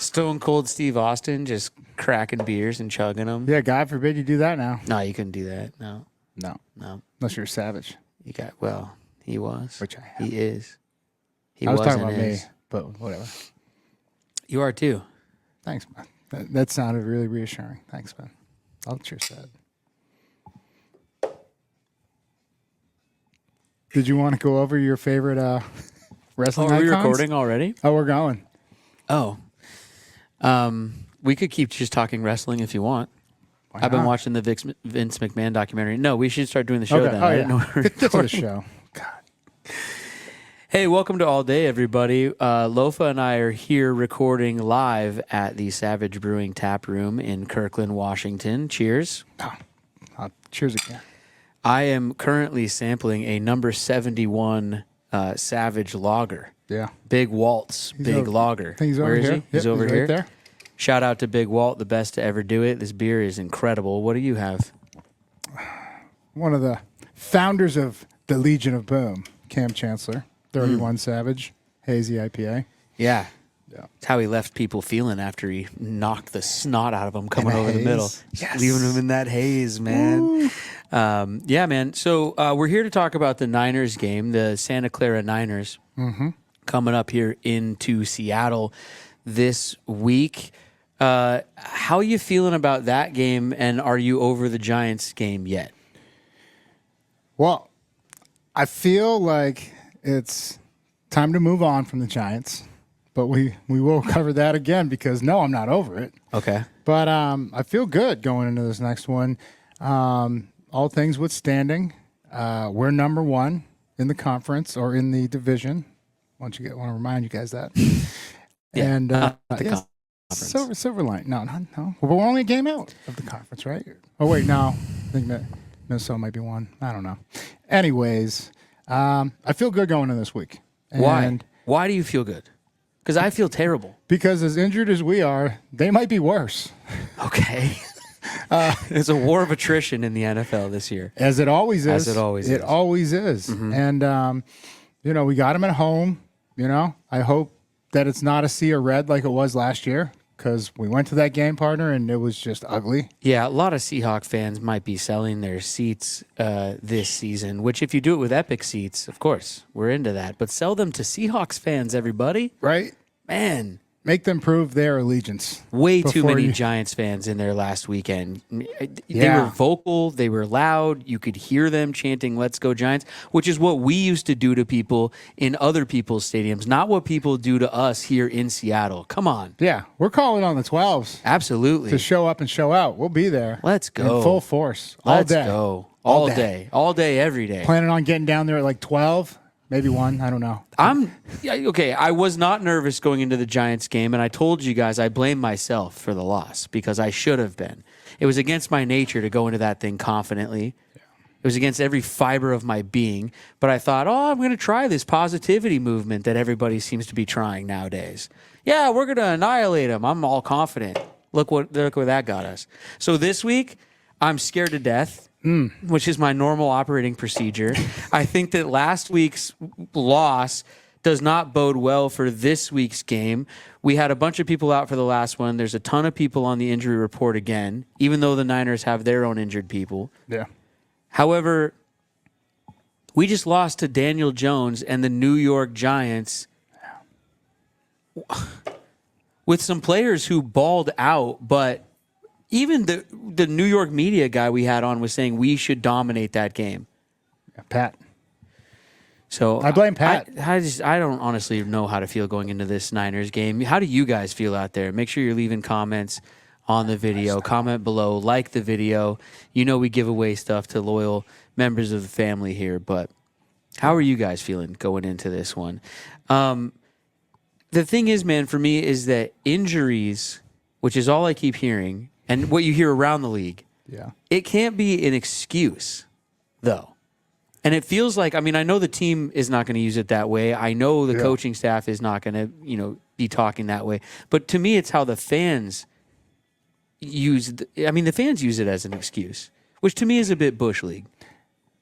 Stone Cold Steve Austin just cracking beers and chugging them. Yeah, God forbid you do that now. No, you couldn't do that. No. Unless you're a savage. He was. Which I am. He is. I was talking about me, but whatever. You are too. Thanks, man. That sounded really reassuring. Thanks, man. I'll cheers that. Did you want to go over your favorite wrestling icons? Are we recording already? Oh, we're going. Oh. We could keep just talking wrestling if you want. Why I've been not? watching the Vince McMahon documentary. No, we should start doing the show then. Oh, I didn't know we were Get to the recording. show. God. Hey, welcome to All Day, everybody. Lofa and I are here recording live at the Savage Brewing Tap Room in Kirkland, Washington. Cheers. Cheers again. I am currently sampling a number 71 Savage Lager. Yeah. Big Walt's, lager. I think he's over Where is here. he? He's Yep, over right here. there. Shout out to Big Walt, the best to ever do it. This beer is incredible. What do you have? One of the founders of the Legion of Boom, Cam Chancellor, 31 Savage, hazy IPA. Yeah. Yeah. It's how he left people feeling after he knocked the snot out of them coming over the middle. Yes. Leaving them in that haze, man. Yeah, man. So we're here to talk about the Niners game, the Santa Clara Niners, coming up here into Seattle this week. How are you feeling about that game, and are you over the Giants game yet? Well, I feel like it's time to move on from the Giants, but we will cover that again because, no, I'm not over it. Okay. But I feel good going into this next one. All things withstanding, we're number one in the conference or in the division. Want to remind you guys that. Yeah, And the yes, conference. silver line. No. Well, we're only a game out of the conference, right? Oh wait, no. I think that Minnesota might be one. I don't know. Anyways, I feel good going in this week. Why? Why do you feel good? Because I feel terrible. Because as injured as we are, they might be worse. Okay. There's a war of attrition in the NFL this year. As it always is. As it always is. It always is. And, we got them at home. I hope that it's not a sea of red like it was last year because we went to that game, partner, and it was just ugly. Yeah, a lot of Seahawks fans might be selling their seats this season, which if you do it with Epic Seats, of course, we're into that. But sell them to Seahawks fans, everybody. Right? Man. Make them prove their allegiance. Way too before many you- Giants fans in there last weekend. They Yeah. were vocal. They were loud. You could hear them chanting, "Let's go Giants," which is what we used to do to people in other people's stadiums, not what people do to us here in Seattle. Come on. Yeah, we're calling on the 12s Absolutely. to show up and show out. We'll be there. Let's go. In full force. All Let's day. go. All All day. day. All day, every day. Planning on getting down there at like 12, maybe 1. I don't know. Okay. I was not nervous going into the Giants game, and I told you guys I blame myself for the loss because I should have been. It was against my nature to go into that thing confidently. It was against every fiber of my being. But I thought, I'm going to try this positivity movement that everybody seems to be trying nowadays. Yeah, we're going to annihilate them. I'm all confident. Look where that got us. So this week, I'm scared to death. Which is my normal operating procedure. I think that last week's loss does not bode well for this week's game. We had a bunch of people out for the last one. There's a ton of people on the injury report again, even though the Niners have their own injured people. Yeah. However, we just lost to Daniel Jones and the New York Giants with some players who balled out, but even the New York media guy we had on was saying we should dominate that game. Yeah, Pat. So I blame Pat. I don't honestly know how to feel going into this Niners game. How do you guys feel out there? Make sure you're leaving comments on the video. Comment below. Like the video. We give away stuff to loyal members of the family here. But how are you guys feeling going into this one? The thing is, man, for me is that injuries, which is all I keep hearing, and what you hear around the league, Yeah. it can't be an excuse, though. And it feels like, I know the team is not going to use it that way. I know the coaching staff is not going to, be talking that way. But to me, it's how the fans the fans use it as an excuse, which to me is a bit Bush League.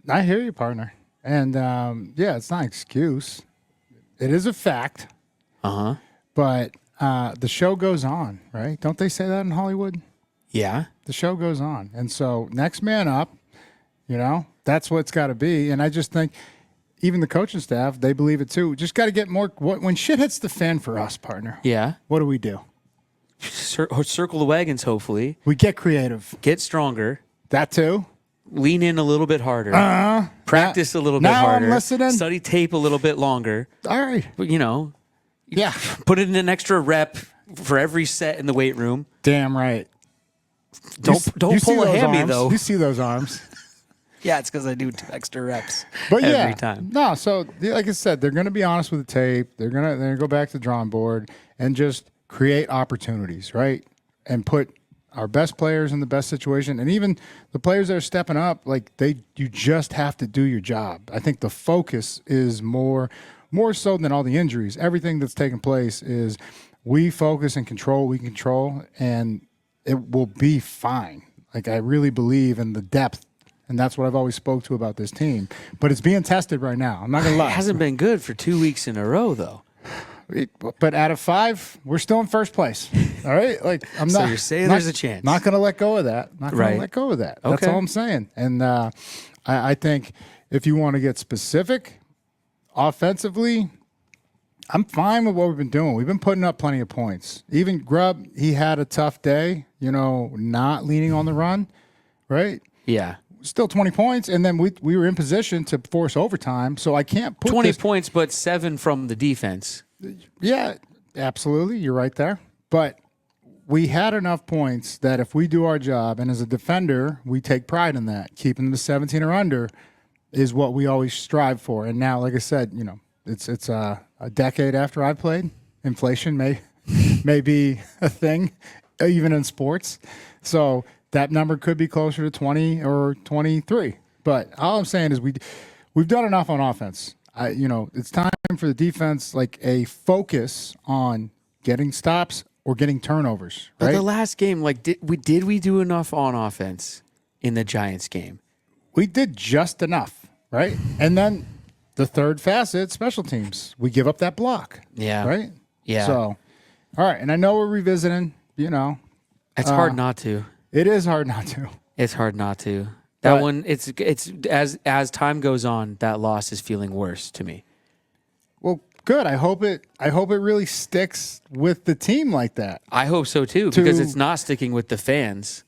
I hear you, partner. And, it's not an excuse. It is a fact. Uh-huh. But the show goes on, right? Don't they say that in Hollywood? Yeah. The show goes on. And so next man up, that's what it's got to be. And I just think even the coaching staff, they believe it too. Just got to get more. When shit hits the fan for us, partner, Yeah. what do? Circle the wagons, hopefully. We get creative. Get stronger. That too. Lean in a little bit harder. Practice a little bit now harder. I'm listening. Study tape a little bit longer. All right. But, Yeah. put in an extra rep for every set in the weight room. Damn right. Don't You see pull a those hammy, arms. though. You see those arms. Yeah, it's because I do 2 extra reps But every time. No, so like I said, they're going to be honest with the tape. They're gonna go back to the drawing board and just create opportunities, right? And put our best players in the best situation, and even the players that are stepping up, you just have to do your job. I think the focus is more so than all the injuries. Everything that's taken place is we focus and control. We control, and it will be fine. Like I really believe in the depth. And that's what I've always spoke to about this team. But it's being tested right now. I'm not going to lie. It hasn't been good for 2 weeks in a row, though. But out of 5, we're still in first place. All right? I'm So not. you're saying there's a chance. Not going to let go of that. Not going Right. to let go of that. That's Okay. all I'm saying. And I think if you want to get specific, offensively, I'm fine with what we've been doing. We've been putting up plenty of points. Even Grubb, he had a tough day, not leaning on the run, right? Yeah. Still 20 points, and then we were in position to force overtime, so I can't put 20 points, but 7 from the defense. Yeah, absolutely. You're right there. But we had enough points that if we do our job, and as a defender, we take pride in that. Keeping them to 17 or under is what we always strive for. And now, like I said, it's a decade after I played. Inflation may be a thing, even in sports. So that number could be closer to 20 or 23. But all I'm saying is we've done enough on offense. It's time for the defense, like a focus on getting stops or getting turnovers. But Right? the last game, did we do enough on offense in the Giants game? We did just enough, right? And then the third facet, special teams. We give up that block. Yeah. Right? Yeah. So, all right. And I know we're revisiting, It's hard not to. It is hard not to. It's hard not to. That But- one, it's as time goes on, that loss is feeling worse to me. Well, good. I hope it really sticks with the team like that. I hope so too, because it's not sticking with the fans.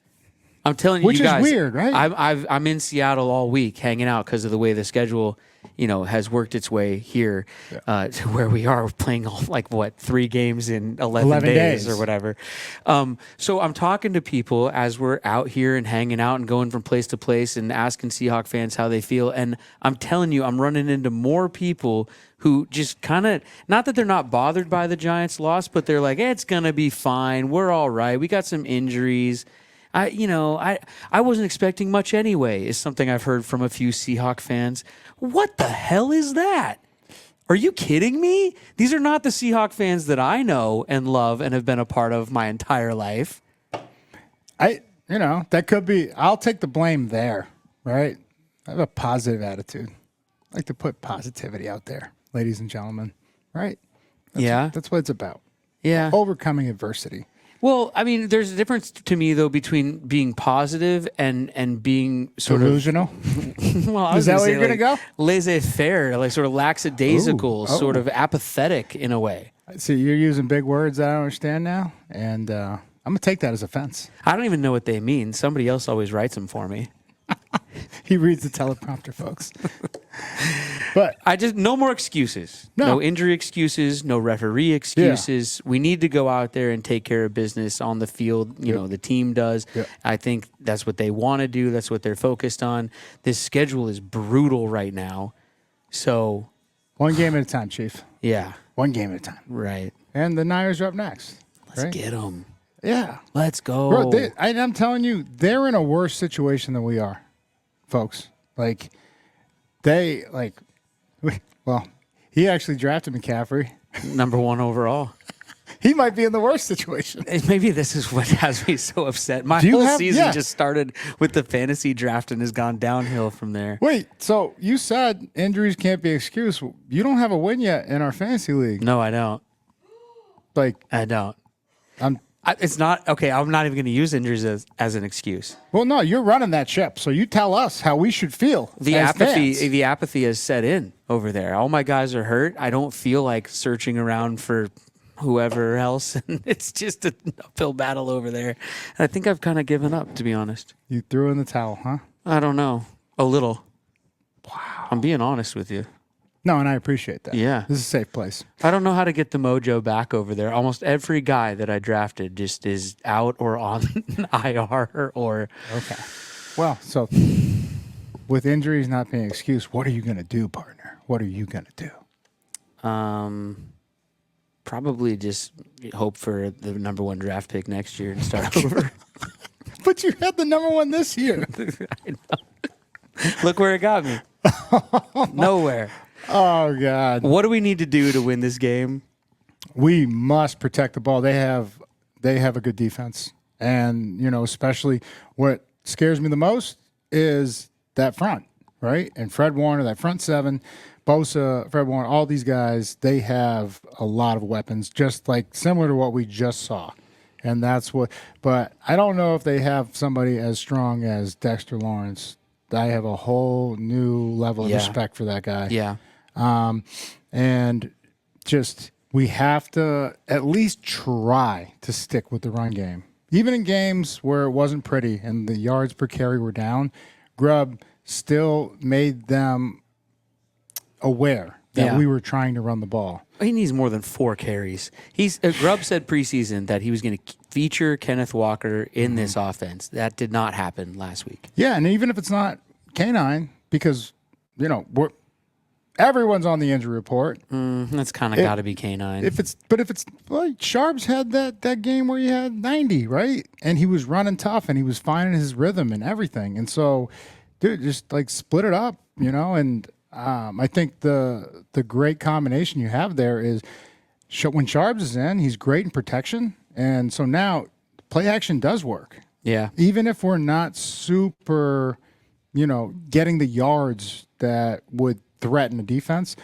I'm telling you, Which you is guys, weird, right? I'm in Seattle all week, hanging out because of the way the schedule, has worked its way here to where we are playing 3 games in 11 days or whatever. So I'm talking to people as we're out here and hanging out and going from place to place and asking Seahawk fans how they feel. And I'm telling you, I'm running into more people who just kind of, not that they're not bothered by the Giants' loss, but they're like, it's going to be fine. We're all right. We got some injuries. I wasn't expecting much anyway, is something I've heard from a few Seahawk fans. What the hell is that? Are you kidding me? These are not the Seahawk fans that I know and love and have been a part of my entire life. That could be, I'll take the blame there, right? I have a positive attitude. I like to put positivity out there, ladies and gentlemen, right? That's what it's about. Yeah. Overcoming adversity. Well, I mean, there's a difference to me, though, between being positive and being sort Delusional? of... Well, I Is was that gonna where say, you're going to go? Laissez-faire, like sort of lackadaisical, Ooh. sort of apathetic in a way. See, you're using big words that I don't understand now, and I'm going to take that as offense. I don't even know what they mean. Somebody else always writes them for me. He reads the teleprompter, folks. But No more excuses. No. No injury excuses, no referee excuses. We need to go out there and take care of business on the field. The team does. Yep. I think that's what they want to do. That's what they're focused on. This schedule is brutal right now. So, one game at a time, Chief. yeah. One game at a time. Right. And the Niners are up next. Let's get them. Yeah. Let's go. Bro, I'm telling you, they're in a worse situation than we are, folks. He actually drafted McCaffrey. Number 1 overall. He might be in the worst situation. Maybe this is what has me so upset. My Do you whole have- season yeah. just started with the fantasy draft and has gone downhill from there. Wait, so you said injuries can't be excuse. You don't have a win yet in our fantasy league. No, I don't. Like, I don't. I'm It's not okay. I'm not even going to use injuries as an excuse. well. No, you're running that ship, so you tell us how we should feel. The as apathy, fans. the apathy has set in over there. All my guys are hurt. I don't feel like searching around for whoever else. It's just an uphill battle over there. And I think I've kind of given up, to be honest. You threw in the towel, huh? I don't know. A little. Wow. I'm being honest with you. No, and I appreciate that. Yeah. This is a safe place. I don't know how to get the mojo back over there. Almost every guy that I drafted just is out or on IR or. Okay. Well, so with injuries not being an excuse, what are you going to do, partner? What are you going to do? Probably just hope for the number 1 draft pick next year and start over. But you had the number 1 this year. I know. Look where it got me. Nowhere. Oh, God. What do we need to do to win this game? We must protect the ball. They have a good defense. And, especially what scares me the most is that front, right? And Fred Warner, that front 7, Bosa, Fred Warner, all these guys, they have a lot of weapons, just like similar to what we just saw. And but I don't know if they have somebody as strong as Dexter Lawrence. I have a whole new level of respect for that guy. Yeah. And just we have to at least try to stick with the run game. Even in games where it wasn't pretty and the yards per carry were down, Grubb still made them aware that we were trying to run the ball. He needs more than 4 carries. Grubb said preseason that he was going to feature Kenneth Walker in this offense. That did not happen last week. Yeah, and even if it's not K9, because everyone's on the injury report. That's kind of got to be K9. If it's like Sharps had that game where he had 90, right? And he was running tough and he was finding his rhythm and everything. And so, dude, just like split it up, and I think the great combination you have there is when Sharps is in, he's great in protection. And so now play action does work. Yeah. Even if we're not super, getting the yards that would threaten the defense,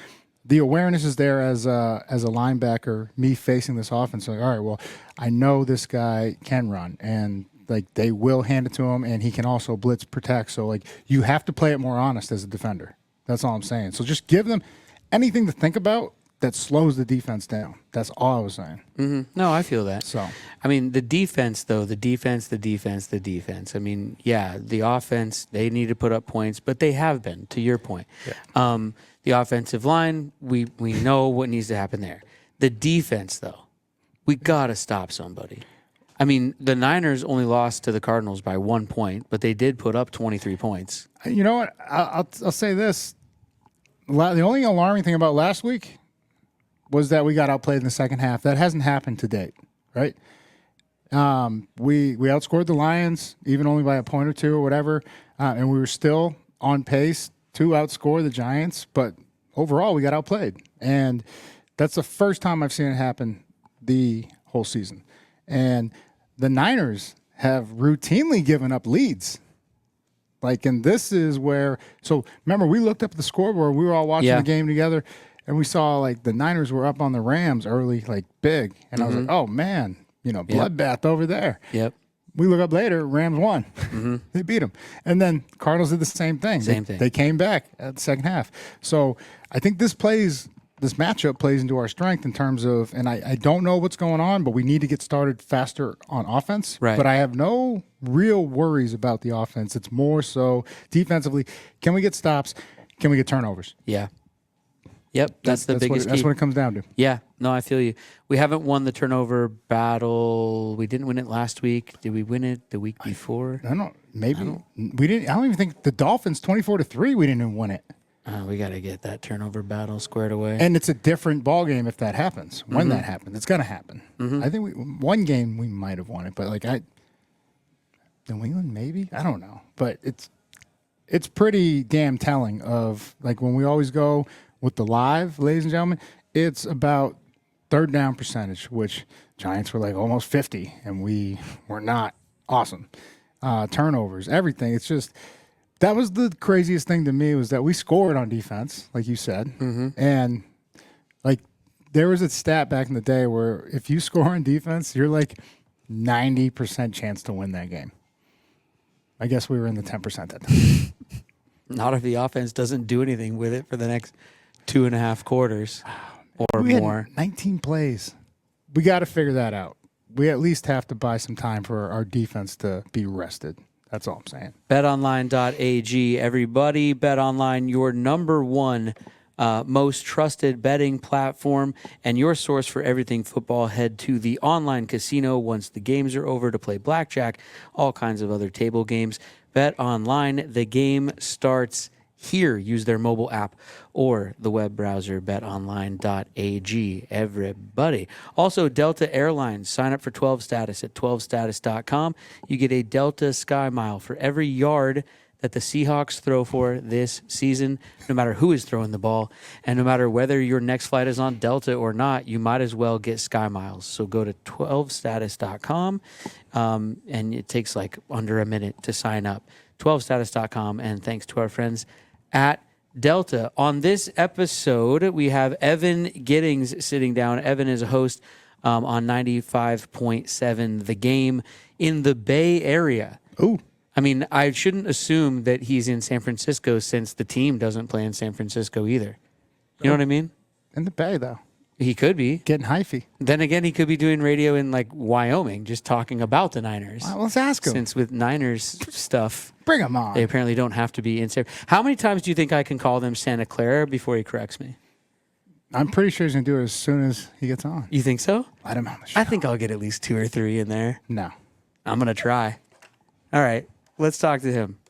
the awareness is there as a linebacker, me facing this offense. Like, all right, well, I know this guy can run, and like they will hand it to him, and he can also blitz protect. So like you have to play it more honest as a defender. That's all I'm saying. So just give them anything to think about that slows the defense down. That's all I was saying. Mm-hmm. No, I feel that. So, I mean, the defense, though, the defense. I mean, yeah, the offense, they need to put up points, but they have been, to your point. Yeah. The offensive line, we know what needs to happen there. The defense, though, we got to stop somebody. I mean, the Niners only lost to the Cardinals by 1 point, but they did put up 23 points. You know what? I'll say this. The only alarming thing about last week was that we got outplayed in the second half. That hasn't happened to date, right? We outscored the Lions, even only by a point or two or whatever, and we were still on pace to outscore the Giants. But overall, we got outplayed, and that's the first time I've seen it happen the whole season. And the Niners have routinely given up leads. And this is where, so remember, we looked up at the scoreboard. We were all watching the game together, and we saw the Niners were up on the Rams early, big. And I was like, oh, man, bloodbath over there. Yep. We look up later, Rams won. They beat them. And then Cardinals did the same thing. They came back at the second half. So I think this matchup plays into our strength in terms of, and I don't know what's going on, but we need to get started faster on offense. Right. But I have no real worries about the offense. It's more so defensively. Can we get stops? Can we get turnovers? Yeah. Yep. That's the biggest key. That's what it comes down to. Yeah. No, I feel you. We haven't won the turnover battle. We didn't win it last week. Did we win it the week before? I don't know. Maybe we didn't. I don't even think the Dolphins 24-3. We didn't even win it. We got to get that turnover battle squared away. And it's a different ball game if that happens. When that happens, it's going to happen. I think one game we might have won it, but New England maybe, I don't know. But it's pretty damn telling of when we always go with the live, ladies and gentlemen. It's about third down percentage, which Giants were almost 50, and we were not awesome. Turnovers, everything. It's just. That was the craziest thing to me was that we scored on defense, like you said, and there was a stat back in the day where if you score on defense, you're like 90% chance to win that game. I guess we were in the 10% that time. Not if the offense doesn't do anything with it for the next 2.5 quarters or we more. Had 19 plays. We got to figure that out. We at least have to buy some time for our defense to be rested. That's all I'm saying. BetOnline.ag, everybody. BetOnline, your number one most trusted betting platform and your source for everything football. Head to the online casino once the games are over to play blackjack, all kinds of other table games. BetOnline, the game starts here. Use their mobile app or the web browser, betonline.ag, everybody. Also, Delta Airlines. Sign up for 12 Status at 12status.com. You get a Delta Sky Mile for every yard that the Seahawks throw for this season, no matter who is throwing the ball. And no matter whether your next flight is on Delta or not, you might as well get Sky Miles. So go to 12status.com, and it takes like under a minute to sign up. 12status.com, and thanks to our friends at Delta. On this episode, we have Evan Giddings sitting down. Evan is a host on 95.7 The Game in the Bay Area. Ooh. I mean, I shouldn't assume that he's in San Francisco since the team doesn't play in San Francisco either. You know what I mean? In the Bay, though. He could be. Getting hyphy. Then again, he could be doing radio in like Wyoming, just talking about the Niners. Well, let's ask him. Since with Niners stuff, bring him on. They apparently don't have to be in San. How many times do you think I can call them Santa Clara before he corrects me? I'm pretty sure he's going to do it as soon as he gets on. You think so? Let him on the show. I think I'll get at least 2 or 3 in there. No. I'm going to try. All right. Let's talk to him.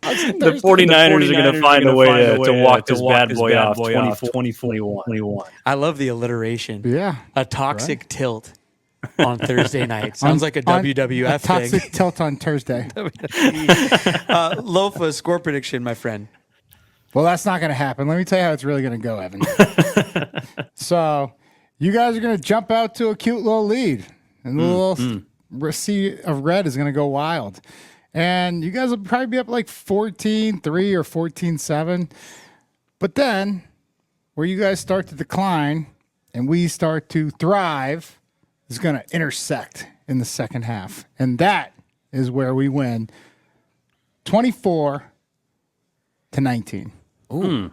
The 49ers are going to find a way to walk this bad boy off 2021. I love the alliteration. Yeah. A toxic tilt on Thursday night. Sounds like a WWF thing. Toxic tilt on Thursday. Lofa, score prediction, my friend. Well, that's not going to happen. Let me tell you how it's really going to go, Evan. So, you guys are going to jump out to a cute little lead. And the little sea of red is going to go wild. And you guys will probably be up like 14-3 or 14-7. But then, where you guys start to decline and we start to thrive is going to intersect in the second half. And that is where we win 24-19. Ooh.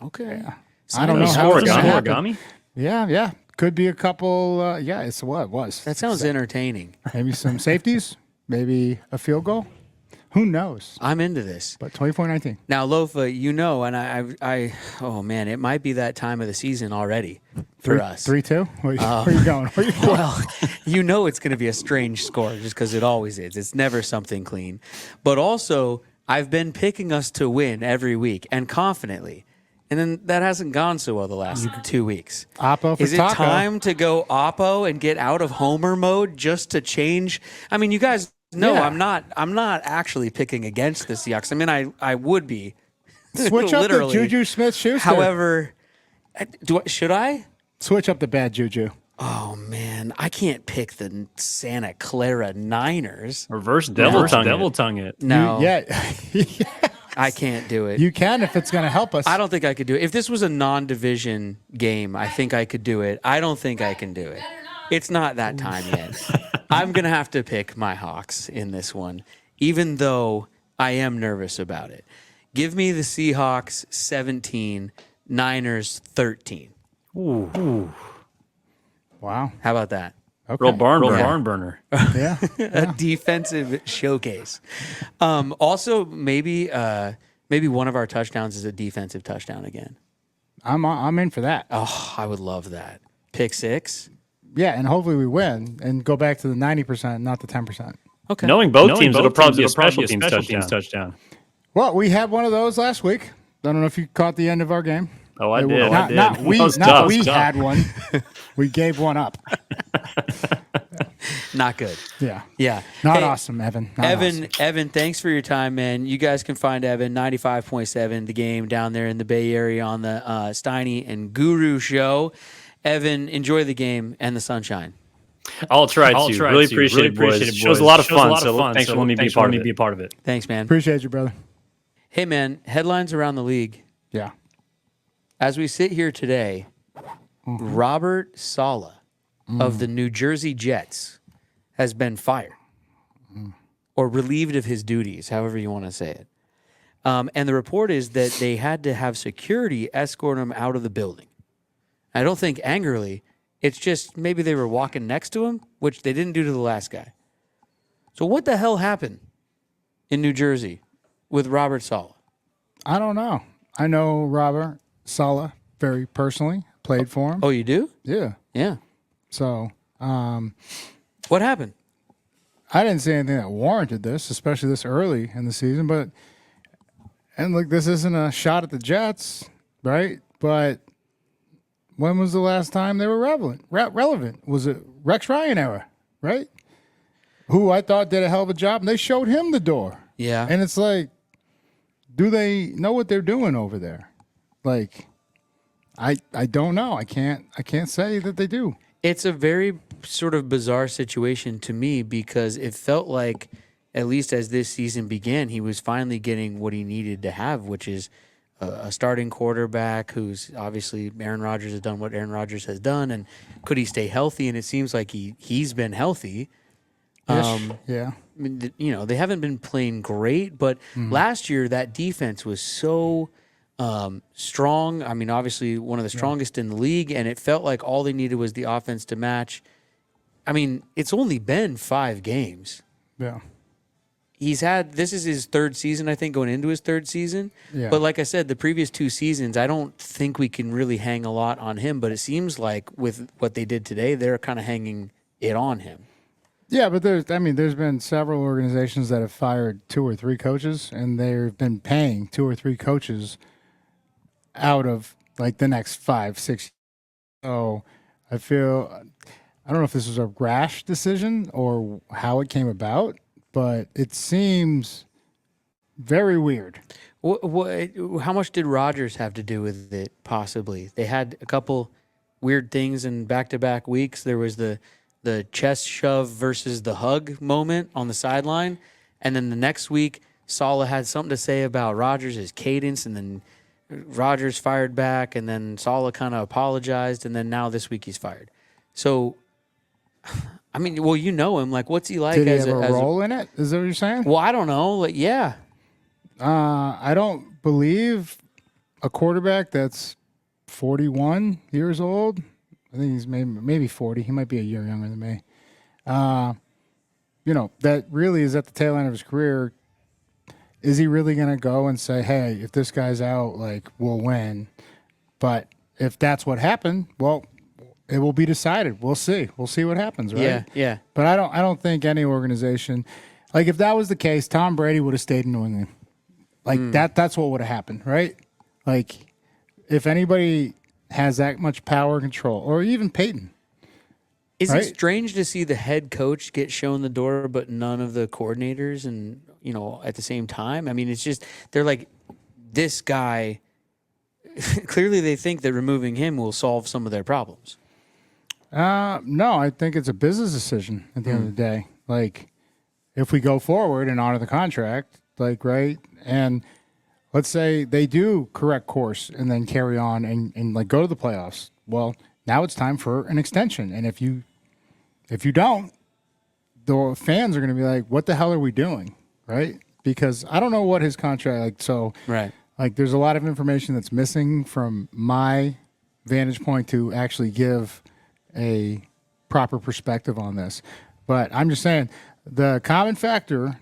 Okay. Yeah. I don't know how it's going to happen. origami. Yeah. Could be a couple. It's what it was. That sounds entertaining. Maybe some safeties. Maybe a field goal. Who knows? I'm into this. But 24-19. Now, Lofa, and I oh man, it might be that time of the season already for us. 3-2? Where are you going? Well, it's going to be a strange score just because it always is. It's never something clean. But also, I've been picking us to win every week and confidently. And then that hasn't gone so well the last 2 weeks. Oppo for Is it taco. time to go Oppo and get out of Homer mode just to change? I mean, you guys know Yeah. I'm not actually picking against the Seahawks. I mean, I would be. Switch up the Juju Smith-Schuster. However, should I? Switch up the bad Juju. Oh man, I can't pick the Santa Clara Niners. Reverse devil tongue it. No, Yeah. I can't do it. You can if it's going to help us. I don't think I could do it. If this was a non-division game, I think I could do it. I don't think I can do it. It's not that time yet. I'm going to have to pick my Hawks in this one, even though I am nervous about it. Give me the Seahawks 17, Niners 13. Ooh. Wow. How about that? Okay. Real barn burner. Yeah. A defensive showcase. Also, maybe one of our touchdowns is a defensive touchdown again. I'm in for that. Oh, I would love that. Pick 6. Yeah, and hopefully we win and go back to the 90%, not the 10%. Okay. Knowing both teams, it'll probably be a special teams touchdown. Well, we had one of those last week. I don't know if you caught the end of our game. Oh, I did. Not we had one. We gave one up. Not good. Yeah. Yeah. Not Hey, awesome, Evan. Not awesome. Evan, thanks for your time, man. You guys can find Evan 95.7 The Game down there in the Bay Area on the Steiny and Guru show. Evan, enjoy the game and the sunshine. I'll try to. Really appreciate it, boys. It was a lot of fun. Thanks for letting me be a part of it. Thanks, man. Appreciate you, brother. Hey, man, headlines around the league. Yeah. As we sit here today, Robert Saleh of the New Jersey Jets has been fired or relieved of his duties, however you want to say it. And the report is that they had to have security escort him out of the building. I don't think angrily. It's just maybe they were walking next to him, which they didn't do to the last guy. So what the hell happened in New Jersey with Robert Saleh? I don't know. I know Robert Saleh very personally. Played for him. Oh, you do? Yeah. Yeah. So, What happened? I didn't see anything that warranted this, especially this early in the season. And look, this isn't a shot at the Jets, right? But when was the last time they were relevant? Was it Rex Ryan era, right? Who I thought did a hell of a job, and they showed him the door. Yeah. And it's like, do they know what they're doing over there? Like, I don't know. I can't say that they do. It's a very sort of bizarre situation to me because it felt like, at least as this season began, he was finally getting what he needed to have, which is a starting quarterback who's obviously Aaron Rodgers has done what Aaron Rodgers has done, and could he stay healthy? And it seems like he's been healthy. Yeah. I mean, they haven't been playing great, but last year that defense was so strong. I mean, obviously one of the strongest in the league, and it felt like all they needed was the offense to match. I mean, it's only been 5 games. Yeah. This is his 3rd season, I think, going into his 3rd season. Yeah. But like I said, the previous 2 seasons, I don't think we can really hang a lot on him, but it seems like with what they did today, they're kind of hanging it on him. Yeah, but there's been several organizations that have fired 2 or 3 coaches, and they've been paying 2 or 3 coaches out of like the next 5, 6 years. So I don't know if this was a rash decision or how it came about, but it seems very weird. How much did Rodgers have to do with it, possibly? They had a couple weird things in back-to-back weeks. There was the chest shove versus the hug moment on the sideline, and then the next week, Saleh had something to say about Rodgers' cadence, and then Rodgers fired back, and then Saleh kind of apologized, and then now this week he's fired. So, I mean, well, you know him. Like, what's he like? Did he have a role in it? Is that what you're saying? Well, I don't know. Like, yeah. I don't believe a quarterback that's 41 years old. I think he's maybe 40. He might be a year younger than me. That really is at the tail end of his career. Is he really going to go and say, hey, if this guy's out, like, we'll win? But if that's what happened, well, it will be decided. We'll see. We'll see what happens, right? Yeah. But I don't think any organization, like, if that was the case, Tom Brady would have stayed in New England. Like, that's what would have happened, right? Like, if anybody has that much power and control, or even Peyton. Is it strange to see the head coach get shown the door, but none of the coordinators and, at the same time? I mean, it's just, they're like, this guy, clearly they think that removing him will solve some of their problems. No, I think it's a business decision at the end of the day. Like, if we go forward and honor the contract, like, right, and let's say they do correct course and then carry on and like go to the playoffs. Well, now it's time for an extension. And if you don't, the fans are going to be like, what the hell are we doing? Right? Because I don't know what his contract, right. Like, there's a lot of information that's missing from my vantage point to actually give a proper perspective on this. But I'm just saying the common factor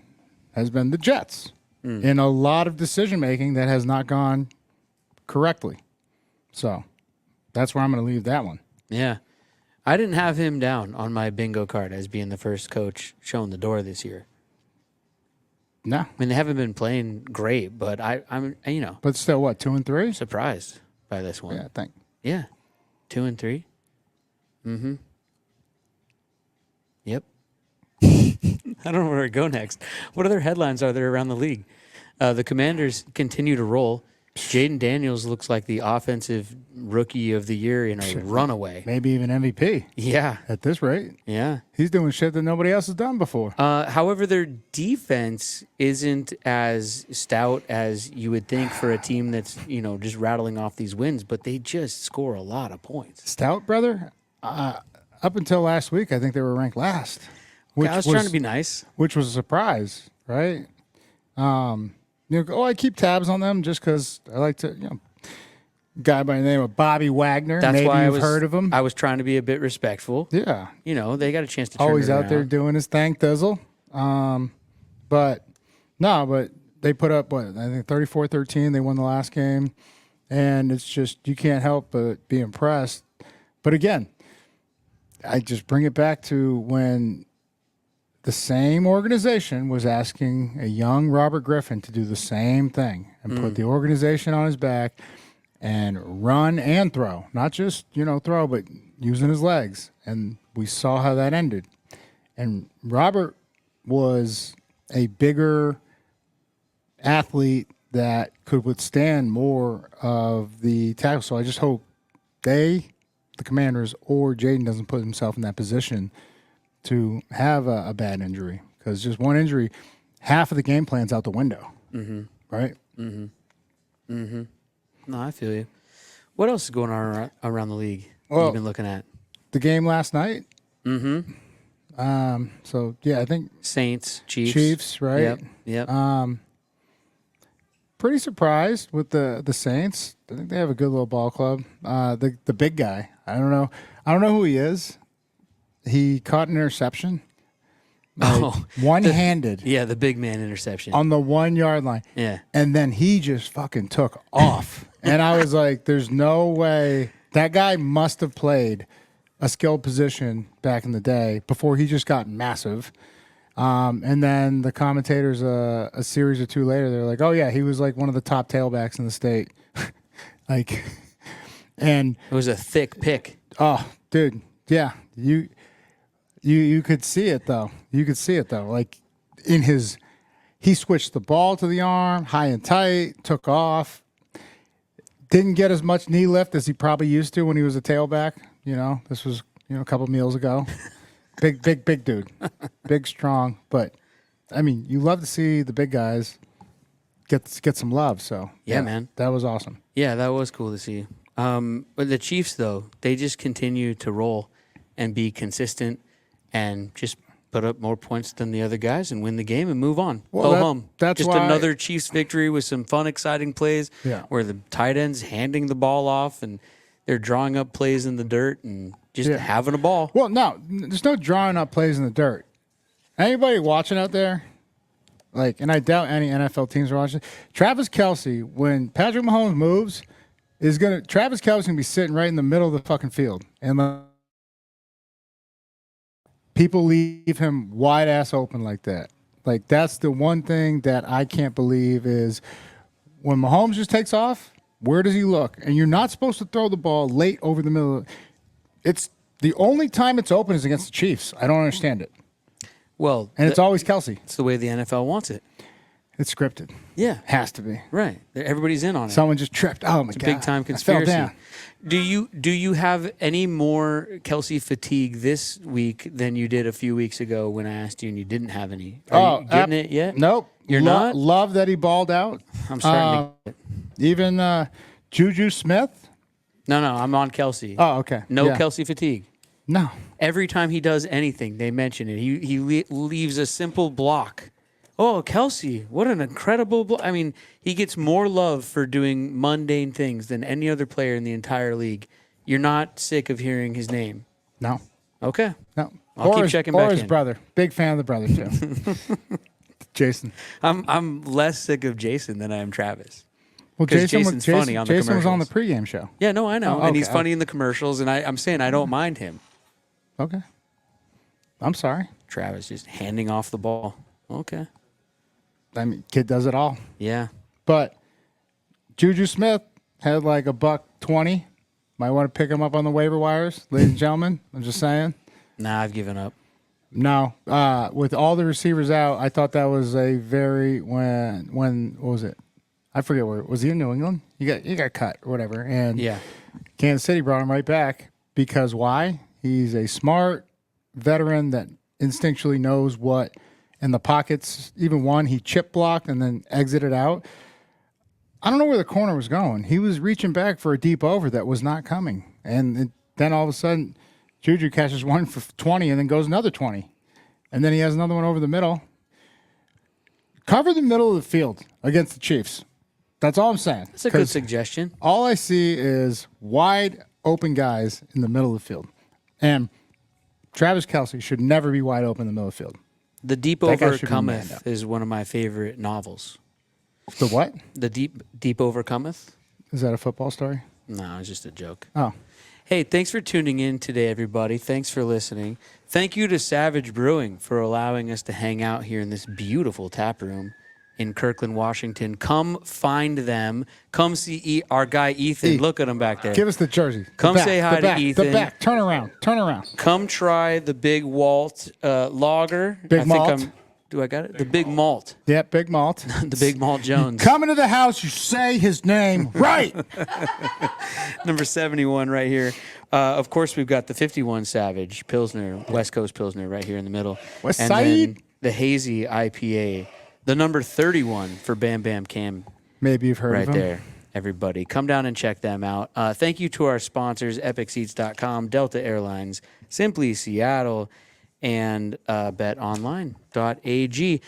has been the Jets in a lot of decision making that has not gone correctly. So that's where I'm going to leave that one. Yeah. I didn't have him down on my bingo card as being the first coach shown the door this year. No. I mean, they haven't been playing great, but I'm But still, what, 2-3? surprised by this one. Yeah, I think. Yeah. 2-3. Mm-hmm. Yep. I don't know where to go next. What other headlines are there around the league? The Commanders continue to roll. Jaden Daniels looks like the offensive rookie of the year in a runaway. Maybe even MVP. Yeah. At this rate. Yeah. He's doing shit that nobody else has done before. However, their defense isn't as stout as you would think for a team that's, just rattling off these wins, but they just score a lot of points. Stout, brother? Up until last week, I think they were ranked last. I was trying to be nice. Which was a surprise, right? I keep tabs on them just because I like to, guy by the name of Bobby Wagner. That's Maybe why you've heard of him. I was trying to be a bit respectful. Yeah. They got a chance to turn Always it out there around. doing his thing, Thizzle. But they put up, I think 34-13. They won the last game. And it's just, you can't help but be impressed. But again, I just bring it back to when the same organization was asking a young Robert Griffin to do the same thing and put the organization on his back and run and throw. Not just, throw, but using his legs. And we saw how that ended. And Robert was a bigger athlete that could withstand more of the tackle. So I just hope the Commanders, or Jaden doesn't put himself in that position to have a bad injury, because just one injury, half of the game plan's out the window. Mm-hmm. Right? Mm-hmm. Mm-hmm. No, I feel you. What else is going on around the league Well, you've been looking at? The game last night. Mm-hmm. I think Saints, Chiefs. Right? Yep. Pretty surprised with the Saints. I think they have a good little ball club. The big guy. I don't know who he is. He caught an interception. One-handed. Yeah, the big man interception. On the 1 yard line. Yeah. And then he just fucking took off. And I was like, there's no way. That guy must have played a skilled position back in the day before he just got massive. And then the commentators, a series or two later, they're like, oh, yeah, he was like one of the top tailbacks in the state. And it was a thick pick. Oh, dude. Yeah. You could see it, though. Like, he switched the ball to the arm, high and tight, took off. Didn't get as much knee lift as he probably used to when he was a tailback. This was, a couple meals ago. Big dude. Big, strong. But, you love to see the big guys get some love. So, yeah, man. That was awesome. Yeah, that was cool to see. But the Chiefs, though, they just continue to roll and be consistent and just put up more points than the other guys and win the game and move on. Go home. That's just why another Chiefs victory with some fun, exciting plays where the tight end's handing the ball off and they're drawing up plays in the dirt and just having a ball. Well, no, there's no drawing up plays in the dirt. Anybody watching out there, and I doubt any NFL teams are watching, Travis Kelsey, when Patrick Mahomes moves, Travis Kelsey's going to be sitting right in the middle of the fucking field. And people leave him wide ass open like that. That's the one thing that I can't believe is when Mahomes just takes off, where does he look? And you're not supposed to throw the ball late over the middle. It's the only time it's open is against the Chiefs. I don't understand it. Well, and it's always Kelsey. It's the way the NFL wants it. It's scripted. Yeah. Has to be. Right. Everybody's in on it. Someone just tripped. Oh, my God. It's a big-time conspiracy. I fell down. Do you have any more Kelsey fatigue this week than you did a few weeks ago when I asked you and you didn't have any? Are you getting it yet? Nope. You're not? Love that he balled out. I'm starting to get it. Even Juju Smith? No, I'm on Kelsey. Oh, okay. No Kelsey fatigue. No. Every time he does anything, they mention it. He leaves a simple block. Oh, Kelsey, what an incredible block. He gets more love for doing mundane things than any other player in the entire league. You're not sick of hearing his name? No. Okay. No. I'll keep checking back in. Or his brother. Big fan of the brother, too. Jason. I'm less sick of Jason than I am Travis. Well, Jason's funny on the commercials. Jason was on the pregame show. Yeah, no, I know. Okay. And he's funny in the commercials, and I'm saying I don't mind him. Okay. I'm sorry. Travis just handing off the ball. Okay. Kid does it all. Yeah. But Juju Smith had like $120. Might want to pick him up on the waiver wires, ladies and gentlemen. I'm just saying. Nah, I've given up. No. With all the receivers out, I thought that was a very what was it? I forget where was he in New England? He got cut or whatever, and Yeah. Kansas City brought him right back because why? He's a smart veteran that instinctually knows what in the pockets. Even one he chip blocked and then exited out. I don't know where the corner was going. He was reaching back for a deep over that was not coming, and then all of a sudden, Juju catches one for 20 and then goes another 20, and then he has another one over the middle. Cover the middle of the field against the Chiefs. That's all I'm saying. That's a good suggestion. All I see is wide open guys in the middle of the field. And Travis Kelsey should never be wide open in the middle of the field. The Deep That guy Over should be manned Cometh up. is one of my favorite novels. The what? The Deep Over Cometh? Is that a football story? No, it's just a joke. Oh. Hey, thanks for tuning in today, everybody. Thanks for listening. Thank you to Savage Brewing for allowing us to hang out here in this beautiful tap room in Kirkland, Washington. Come find them. Come see our guy Ethan. Look at him back there. Give us the jersey. Come say hi to Ethan. The back. Turn around. Come try the Big Walt lager. Big Malt. Do I got it? The Big Malt. Yep, Big Malt. The Big Malt Jones. Come into the house, you say his name right. Number 71 right here. Of course, we've got the 51 Savage Pilsner, West Coast Pilsner right here in the middle. West and Side. then the Hazy IPA. The number 31 for Bam Bam Cam. Maybe you've heard right of him. there. Everybody, come down and check them out. Thank you to our sponsors, EpicSeats.com, Delta Airlines, Simply Seattle, and BetOnline.ag.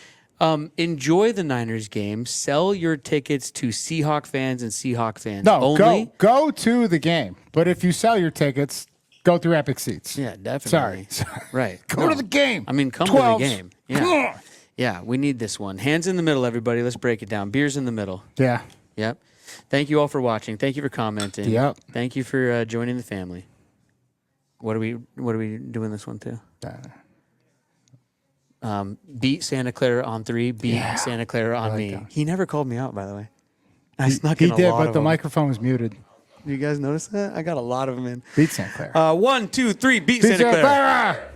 Enjoy the Niners game. Sell your tickets to Seahawk fans and Seahawk fans No, only. go to the game. But if you sell your tickets, go through Epic Seats. Yeah, definitely. Sorry. Right. Go to the game. I mean, come 12s. to the game. Yeah. Come on. Yeah, we need this one. Hands in the middle, everybody. Let's break it down. Beers in the middle. Yeah. Yep. Thank you all for watching. Thank you for commenting. Yep. Thank you for joining the family. What are we doing this one to? Beat Santa Clara on 3. Beat Santa Clara on me. that. He never called me out, by the way. I snuck He in a did, lot but of the them. microphone was muted. You guys notice that? I got a lot of them in. Beat St. Clair. 1, 2, 3. Beat Santa Clara. Clara.